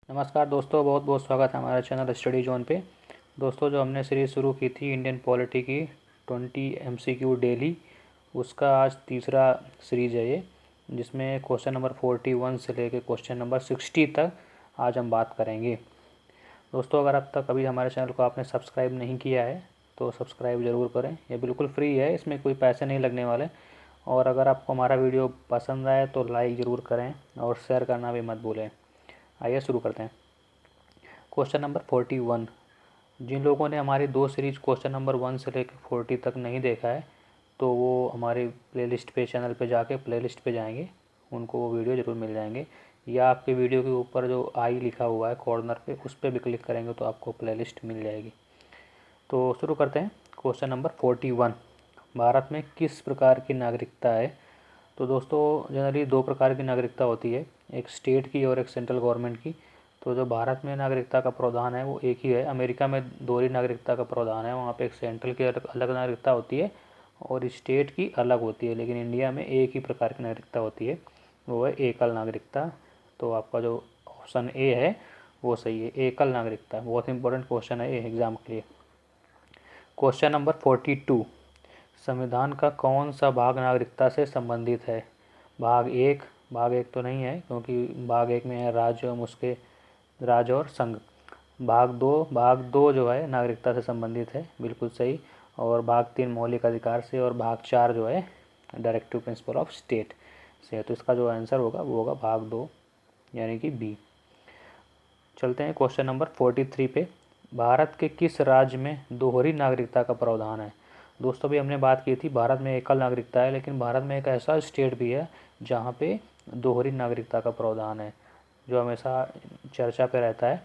नमस्कार दोस्तों, बहुत बहुत स्वागत है हमारे चैनल स्टडी जोन पे। दोस्तों, जो हमने सीरीज़ शुरू की थी इंडियन पॉलिटी की 20 MCQ डेली, उसका आज तीसरा सीरीज़ है ये, जिसमें क्वेश्चन नंबर 41 से लेकर क्वेश्चन नंबर 60 तक आज हम बात करेंगे। दोस्तों, अगर अब तक अभी हमारे चैनल को आपने सब्सक्राइब नहीं किया है तो सब्सक्राइब ज़रूर करें। ये बिल्कुल फ्री है, इसमें कोई पैसे नहीं लगने वाले। और अगर आपको हमारा वीडियो पसंद आए तो लाइक ज़रूर करें और शेयर करना भी मत भूलें। आइए शुरू करते हैं। Question number 41। जिन लोगों ने हमारी दो सीरीज क्वेश्चन नंबर 1 से लेकर 40 तक नहीं देखा है तो वो हमारे प्लेलिस्ट पे, चैनल पे जाके प्लेलिस्ट पे जाएंगे, उनको वो वीडियो ज़रूर मिल जाएंगे। या आपके वीडियो के ऊपर जो आई लिखा हुआ है कॉर्नर पे, उस पर भी क्लिक करेंगे तो आपको प्लेलिस्ट मिल जाएगी। तो शुरू करते हैं। Question number 41। भारत में किस प्रकार की नागरिकता है? तो दोस्तों, जनरली दो प्रकार की नागरिकता होती है, एक स्टेट की और एक सेंट्रल गवर्नमेंट की। तो जो भारत में नागरिकता का प्रावधान है वो एक ही है। अमेरिका में दोहरी नागरिकता का प्रावधान है, वहाँ पे एक सेंट्रल की अलग नागरिकता होती है और स्टेट की अलग होती है। लेकिन इंडिया में एक ही प्रकार की नागरिकता होती है, वो है एकल नागरिकता। तो आपका जो ऑप्शन ए है वो सही है, एकल नागरिकता। बहुत इंपॉर्टेंट क्वेश्चन है ये एग्जाम के लिए। Question number 42। संविधान का कौन सा भाग नागरिकता से संबंधित है? भाग एक तो नहीं है, क्योंकि भाग एक में है राज्य एवं उसके राज्य और संघ। भाग दो जो है नागरिकता से संबंधित है, बिल्कुल सही। और भाग 3 मौलिक अधिकार से, और भाग 4 जो है डायरेक्टिव प्रिंसिपल ऑफ स्टेट से है। तो इसका जो आंसर होगा वो होगा भाग 2, यानी कि बी। चलते हैं क्वेश्चन नंबर 43 पे। भारत के किस राज्य में दोहरी नागरिकता का प्रावधान है? दोस्तों, भी हमने बात की थी, भारत में एकल नागरिकता है, लेकिन भारत में एक ऐसा स्टेट भी है जहाँ पे दोहरी नागरिकता का प्रावधान है, जो हमेशा चर्चा पे रहता है।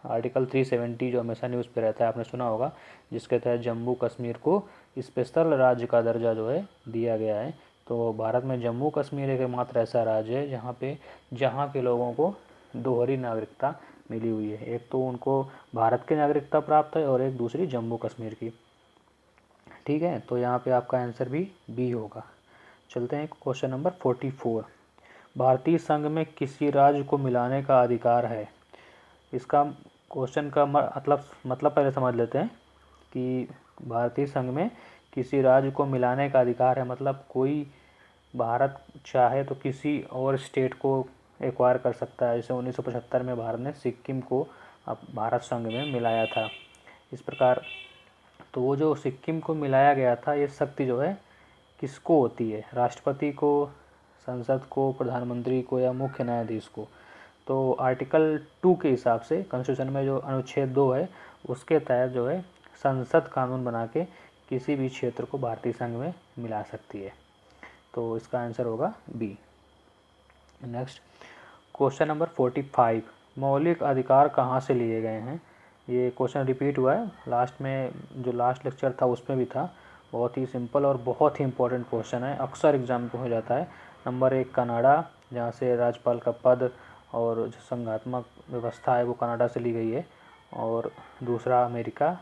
आर्टिकल 370 जो हमेशा न्यूज़ पे रहता है, आपने सुना होगा, जिसके तहत जम्मू कश्मीर को स्पेशल राज्य का दर्जा जो है दिया गया है। तो भारत में जम्मू कश्मीर एकमात्र ऐसा राज्य है जहाँ के लोगों को दोहरी नागरिकता मिली हुई है। एक तो उनको भारत की नागरिकता प्राप्त है और एक दूसरी जम्मू कश्मीर की। ठीक है, तो यहाँ पे आपका आंसर भी बी होगा। चलते हैं क्वेश्चन नंबर 44। भारतीय संघ में किसी राज्य को मिलाने का अधिकार है? इसका क्वेश्चन का मतलब पहले समझ लेते हैं कि भारतीय संघ में किसी राज्य को मिलाने का अधिकार है, मतलब कोई भारत चाहे तो किसी और स्टेट को एक्वायर कर सकता है। जैसे 1975 में भारत ने सिक्किम को अब भारत संघ में मिलाया था, इस प्रकार। तो वो जो सिक्किम को मिलाया गया था, ये शक्ति जो है किसको होती है? राष्ट्रपति को, संसद को, प्रधानमंत्री को, या मुख्य न्यायाधीश को? तो आर्टिकल 2 के हिसाब से कॉन्स्टिट्यूशन में जो अनुच्छेद 2 है, उसके तहत जो है संसद कानून बना के किसी भी क्षेत्र को भारतीय संघ में मिला सकती है। तो इसका आंसर होगा बी। Next question number 45। मौलिक अधिकार कहाँ से लिए गए हैं? ये क्वेश्चन रिपीट हुआ है, लास्ट में जो लास्ट लेक्चर था उसमें भी था। बहुत ही सिंपल और बहुत ही इंपॉर्टेंट क्वेश्चन है, अक्सर एग्जाम में हो जाता है। नंबर 1 कनाडा, जहाँ से राज्यपाल का पद और जो संघात्मक व्यवस्था है वो कनाडा से ली गई है। और दूसरा अमेरिका,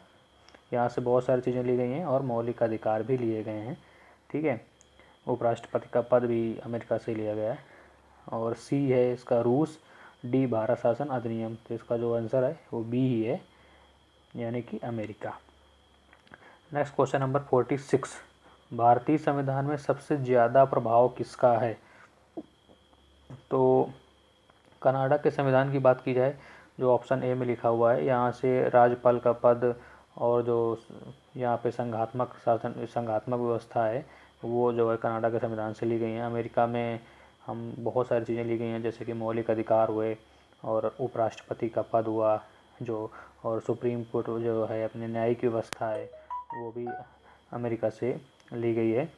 यहाँ से बहुत सारी चीज़ें ली गई हैं और मौलिक अधिकार भी लिए गए हैं। ठीक है, उपराष्ट्रपति का पद भी अमेरिका से लिया गया है। और सी है इसका रूस, डी भारत शासन अधिनियम। तो इसका जो आंसर है वो बी ही है, यानी कि अमेरिका। Next question number 46। भारतीय संविधान में सबसे ज़्यादा प्रभाव किसका है? तो कनाडा के संविधान की बात की जाए, जो ऑप्शन ए में लिखा हुआ है, यहाँ से राज्यपाल का पद और जो यहाँ पे संघात्मक व्यवस्था है वो जो है कनाडा के संविधान से ली गई हैं। अमेरिका में हम बहुत सारी चीज़ें ली गई हैं, जैसे कि मौलिक अधिकार हुए और उपराष्ट्रपति का पद हुआ जो, और सुप्रीम कोर्ट जो है अपने न्यायिक व्यवस्था है वो भी अमेरिका से ली गई है।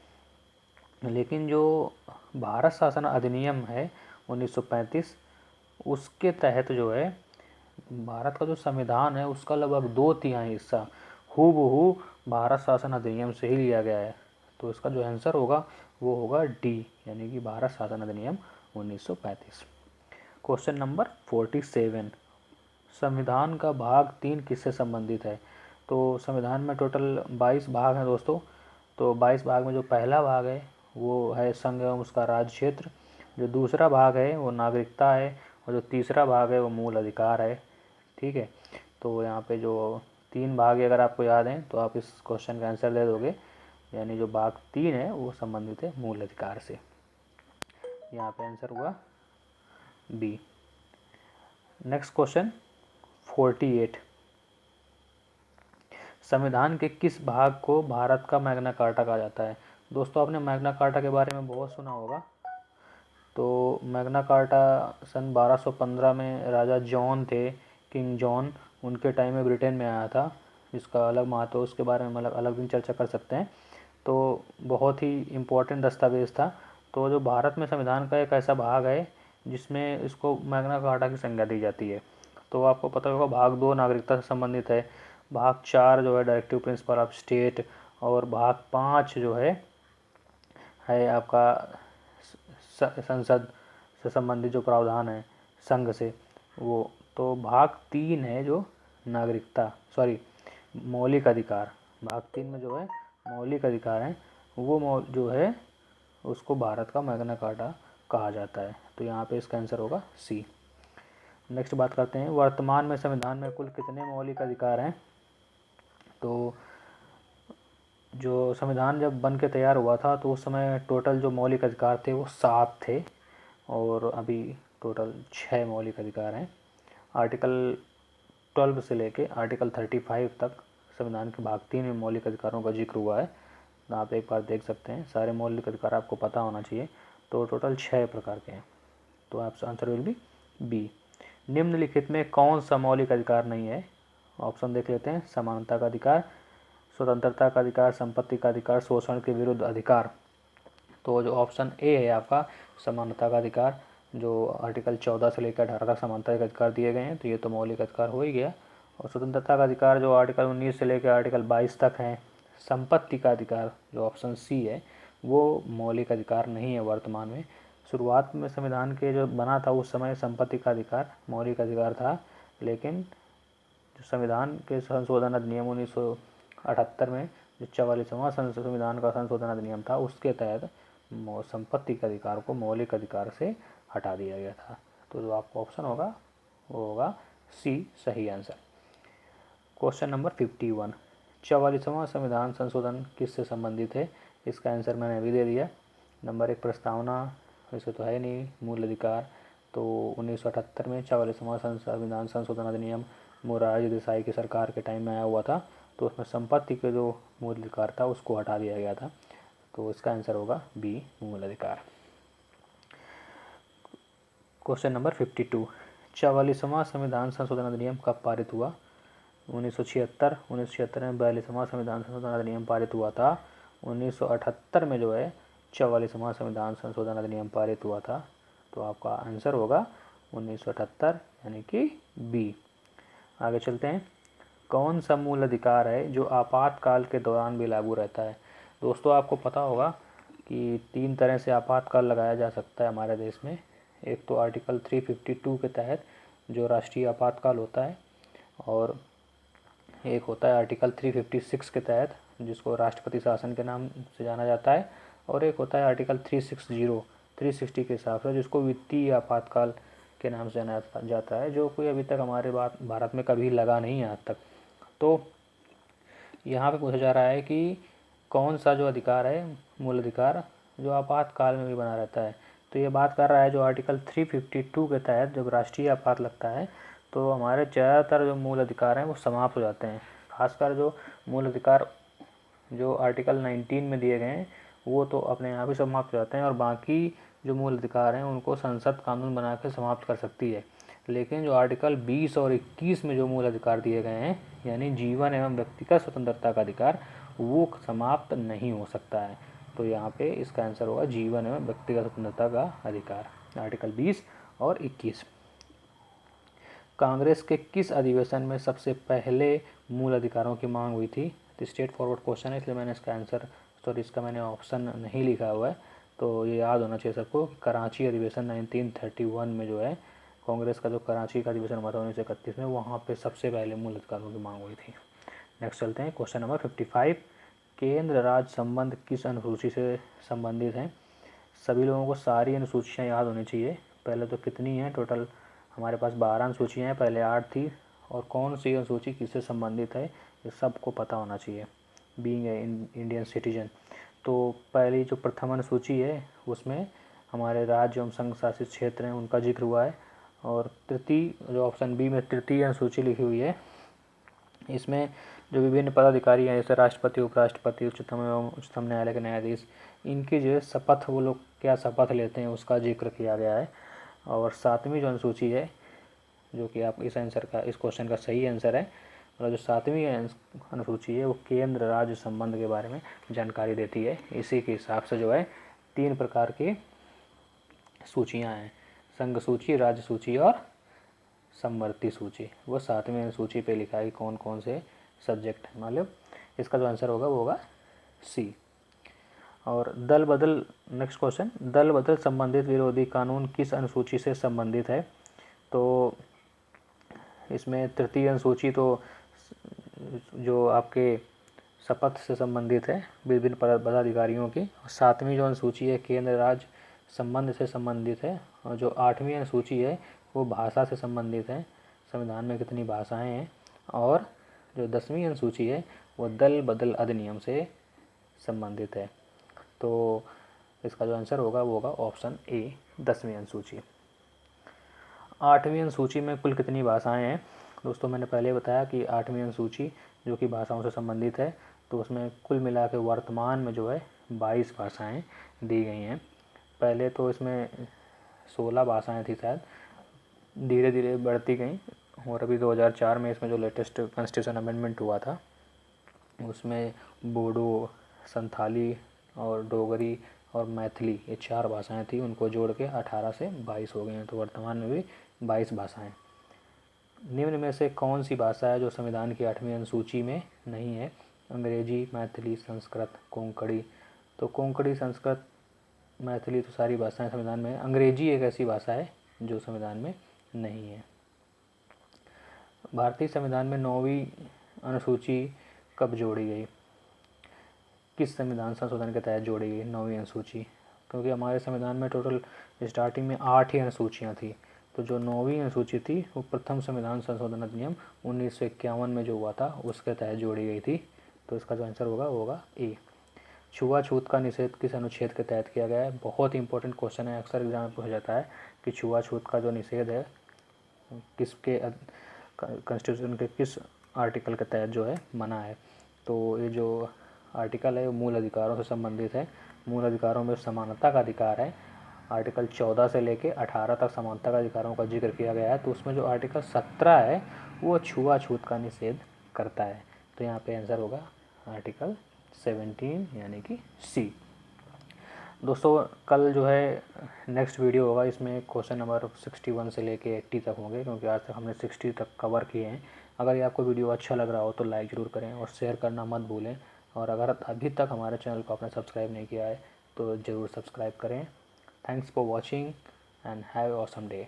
लेकिन जो भारत शासन अधिनियम है 1935, उसके तहत जो है भारत का जो संविधान है उसका लगभग 2/3 हिस्सा हूबहू भारत शासन अधिनियम से ही लिया गया है। तो इसका जो आंसर होगा वो होगा डी, यानी कि भारत शासन अधिनियम 1935। Question number 47। संविधान का भाग 3 किससे संबंधित है? तो संविधान में टोटल 22 भाग हैं दोस्तों। तो 22 भाग में जो पहला भाग है वो है संघ एवं उसका राज्य क्षेत्र। जो दूसरा भाग है वो नागरिकता है, और जो तीसरा भाग है वो मूल अधिकार है। ठीक है, तो यहाँ पे जो 3 भाग अगर आपको याद हैं तो आप इस क्वेश्चन का आंसर दे दोगे, यानी जो भाग 3 है वो संबंधित है मूल अधिकार से। यहाँ पे आंसर हुआ बी। नेक्स्ट क्वेश्चन 48, संविधान के किस भाग को भारत का मैग्ना कार्टा कहा जाता है? दोस्तों आपने मैग्ना कार्टा के बारे में बहुत सुना होगा। तो मैग्ना कार्टा सन 1215 में राजा जॉन थे, किंग जॉन, उनके टाइम में ब्रिटेन में आया था, जिसका अलग महत्व है, उसके बारे में मतलब अलग दिन चर्चा कर सकते हैं। तो बहुत ही इम्पोर्टेंट दस्तावेज़ था। तो जो भारत में संविधान का एक ऐसा भाग है जिसमें इसको मैग्ना कार्टा की संज्ञा दी जाती है। तो आपको पता होगा भाग 2 नागरिकता से संबंधित है, भाग 4 जो है डायरेक्टिव प्रिंसिपल ऑफ स्टेट, और भाग 5 जो है आपका संसद से संबंधित जो प्रावधान है संघ से वो। तो भाग 3 है जो नागरिकता मौलिक अधिकार, भाग 3 में जो है मौलिक अधिकार हैं वो जो है उसको भारत का मैग्ना कार्टा कहा जाता है। तो यहाँ पे इसका आंसर होगा सी। नेक्स्ट बात करते हैं, वर्तमान में संविधान में कुल कितने मौलिक अधिकार हैं? तो जो संविधान जब बन के तैयार हुआ था तो उस समय टोटल जो मौलिक अधिकार थे वो 7 थे, और अभी टोटल 6 मौलिक अधिकार हैं। आर्टिकल 12 से लेके आर्टिकल 35 तक संविधान के भाग 3 में मौलिक अधिकारों का जिक्र हुआ है। तो आप एक बार देख सकते हैं, सारे मौलिक अधिकार आपको पता होना चाहिए। तो टोटल 6 प्रकार के हैं। तो आपका आंसर विल बी बी। निम्नलिखित में कौन सा मौलिक अधिकार नहीं है? ऑप्शन देख लेते हैं, समानता का अधिकार, स्वतंत्रता का अधिकार, संपत्ति का अधिकार, शोषण के विरुद्ध अधिकार। तो जो ऑप्शन ए है आपका समानता का अधिकार, जो आर्टिकल 14 से लेकर 18 तक समानता के अधिकार दिए गए हैं, तो ये तो मौलिक अधिकार हो ही गया। और स्वतंत्रता का अधिकार जो आर्टिकल 19 से लेकर आर्टिकल 22 तक है। संपत्ति का अधिकार जो ऑप्शन सी है वो मौलिक अधिकार नहीं है वर्तमान में। शुरुआत में संविधान के जो बना था उस समय संपत्ति का अधिकार मौलिक अधिकार था, लेकिन जो संविधान के संशोधन अधिनियम 1978 में जो 44वां संविधान का संशोधन अधिनियम था उसके तहत संपत्ति के अधिकार को मौलिक अधिकार से हटा दिया गया था। तो जो आपका ऑप्शन होगा वो होगा सी सही आंसर। क्वेश्चन नंबर 51, 44वां संविधान संशोधन किससे संबंधित है? इसका आंसर मैंने अभी दे दिया। नंबर 1 प्रस्तावना, वैसे तो है नहीं, मूल अधिकार। तो 1978 में 44वां संविधान संशोधन अधिनियम मोरारजी देसाई की सरकार के टाइम में आया हुआ था, तो उसमें संपत्ति के जो मूल अधिकार था उसको हटा दिया गया था। तो इसका आंसर होगा बी मूल अधिकार। क्वेश्चन नंबर 52, 44वां संविधान संशोधन अधिनियम कब पारित हुआ? 1976, 1976 में 42वां संविधान संशोधन अधिनियम पारित हुआ था। 1978 में जो है 44वां संविधान संशोधन अधिनियम पारित हुआ था। तो आपका आंसर होगा 1978 यानी कि बी। आगे चलते हैं, कौन सा मूल अधिकार है जो आपातकाल के दौरान भी लागू रहता है? दोस्तों आपको पता होगा कि 3 तरह से आपातकाल लगाया जा सकता है हमारे देश में। एक तो आर्टिकल 352 के तहत जो राष्ट्रीय आपातकाल होता है, और एक होता है आर्टिकल 356 के तहत जिसको राष्ट्रपति शासन के नाम से जाना जाता है, और एक होता है आर्टिकल 360 के हिसाब से जिसको वित्तीय आपातकाल के नाम से जाना जाता है, जो कोई अभी तक हमारे भारत में कभी लगा नहीं है आज तक। तो यहाँ पे पूछा जा रहा है कि कौन सा जो अधिकार है मूल अधिकार जो आपातकाल में भी बना रहता है। तो ये बात कर रहा है जो आर्टिकल 352 के तहत जब राष्ट्रीय आपात लगता है तो हमारे ज़्यादातर जो मूल अधिकार हैं वो समाप्त हो जाते हैं। खासकर जो मूल अधिकार जो आर्टिकल 19 में दिए गए हैं वो तो अपने आप ही समाप्त हो जाते हैं, और बाकी जो मूल अधिकार हैं उनको संसद कानून बना के समाप्त कर सकती है। लेकिन जो आर्टिकल 20 और 21 में जो मूल अधिकार दिए गए हैं, यानी जीवन एवं व्यक्तिगत स्वतंत्रता का अधिकार, वो समाप्त नहीं हो सकता है। तो यहाँ पे इसका आंसर होगा जीवन एवं व्यक्तिगत स्वतंत्रता का अधिकार, आर्टिकल 20 और 21। कांग्रेस के किस अधिवेशन में सबसे पहले मूल अधिकारों की मांग हुई थी? तो स्ट्रेट फॉरवर्ड क्वेश्चन है, इसलिए मैंने इसका आंसर इसका मैंने ऑप्शन नहीं लिखा हुआ है। तो ये याद होना चाहिए सबको, कराची अधिवेशन 1931 में जो है कांग्रेस का जो कराची का अधिवेशन हुआ था 1931 में, वहाँ पे सबसे पहले मूल अधिकारों की मांग हुई थी। नेक्स्ट चलते हैं, क्वेश्चन नंबर 55, केंद्र राज्य संबंध किस अनुसूची से संबंधित हैं? सभी लोगों को सारी अनुसूचियाँ याद होनी चाहिए। पहले तो कितनी हैं टोटल, हमारे पास 12 अनुसूचियाँ हैं, पहले 8 थी, और कौन सी अनुसूची किससे संबंधित है ये सबको पता होना चाहिए बीइंग ए इंडियन सिटीजन। तो पहली जो प्रथम अनुसूची है उसमें हमारे राज्य एवं संघ शासित क्षेत्र हैं उनका जिक्र हुआ है, और तृतीय जो ऑप्शन बी में तृतीय अनुसूची लिखी हुई है, इसमें जो विभिन्न पदाधिकारी हैं जैसे राष्ट्रपति, उपराष्ट्रपति, उच्चतम एवं उच्चतम न्यायालय के न्यायाधीश, इनके जो है शपथ, वो लोग क्या शपथ लेते हैं उसका जिक्र किया गया है। और 7वीं जो अनुसूची है, जो कि आप इस क्वेश्चन का सही आंसर है, और जो 7वीं अनुसूची है वो केंद्र राज्य संबंध के बारे में जानकारी देती है। इसी के हिसाब से जो है 3 प्रकार की सूचियाँ हैं, संघ सूची, राज्य सूची और समवर्ती सूची। वो 7वीं अनुसूची पे लिखा है कि कौन कौन से सब्जेक्ट हैं। मतलब इसका जो आंसर होगा वो होगा सी। और दल बदल, नेक्स्ट क्वेश्चन, दल बदल संबंधित विरोधी कानून किस अनुसूची से संबंधित है? तो इसमें तृतीय अनुसूची तो जो आपके शपथ से संबंधित है विभिन्न पदाधिकारियों की। 7वीं जो अनुसूची है केंद्र राज्य संबंध से संबंधित है, और जो 8वीं अनुसूची है वो भाषा से संबंधित है, संविधान में कितनी भाषाएं हैं। और जो 10वीं अनुसूची है वो दल बदल अधिनियम से संबंधित है। तो इसका जो आंसर होगा वो होगा ऑप्शन ए, 10वीं अनुसूची। 8वीं अनुसूची में कुल कितनी भाषाएं हैं? दोस्तों मैंने पहले बताया कि 8वीं अनुसूची जो कि भाषाओं से संबंधित है, तो उसमें कुल मिला के वर्तमान में जो है 22 भाषाएं दी गई हैं। पहले तो इसमें 16 भाषाएं थी शायद, धीरे धीरे बढ़ती गई, और अभी 2004 में इसमें जो लेटेस्ट कॉन्स्टिट्यूशन अमेंडमेंट हुआ था उसमें बोडो, संथाली और डोगरी और मैथिली, ये 4 भाषाएं थी, उनको जोड़ के 18 से 22 हो गए हैं। तो वर्तमान में भी 22 भाषाएं। निम्न में से कौन सी भाषा है जो संविधान की 8वीं अनुसूची में नहीं है? अंग्रेजी, मैथिली, संस्कृत, कोंकणी। तो कोंकणी, संस्कृत, मैथिली तो सारी भाषाएं संविधान में है। अंग्रेजी एक ऐसी भाषा है जो संविधान में नहीं है। भारतीय संविधान में 9वीं अनुसूची कब जोड़ी गई? किस संविधान संशोधन के तहत जोड़ी गई 9वीं अनुसूची? क्योंकि हमारे संविधान में टोटल स्टार्टिंग में 8 ही अनुसूचियाँ थी, तो जो 9वीं अनुसूची थी वो प्रथम संविधान संशोधन अधिनियम 1951 में जो हुआ था उसके तहत जोड़ी गई थी। तो इसका जो आंसर होगा वो होगा ए। छुआछूत का निषेध किस अनुच्छेद के तहत किया गया है? बहुत इंपॉर्टेंट क्वेश्चन है, अक्सर एग्जाम में पूछा जाता है कि छुआछूत का जो निषेध है किसके कॉन्स्टिट्यूशन के किस आर्टिकल के तहत जो है मना है? तो ये जो आर्टिकल है वो मूल अधिकारों से संबंधित है। मूल अधिकारों में समानता का अधिकार है, आर्टिकल 14 से लेके 18 तक समानता का अधिकारों का जिक्र किया गया है। तो उसमें जो आर्टिकल 17 है वो छुआछूत का निषेध करता है। तो यहाँ पे आंसर होगा आर्टिकल 17 यानी कि सी। दोस्तों कल जो है नेक्स्ट वीडियो होगा, इसमें क्वेश्चन नंबर 61 से लेके 80 तक होंगे, क्योंकि आज तक हमने 60 तक कवर किए हैं। अगर ये आपको वीडियो अच्छा लग रहा हो तो लाइक ज़रूर करें और शेयर करना मत भूलें। और अगर अभी तक हमारे चैनल को आपने सब्सक्राइब नहीं किया है तो ज़रूर सब्सक्राइब करें। Thanks for watching and have a awesome day.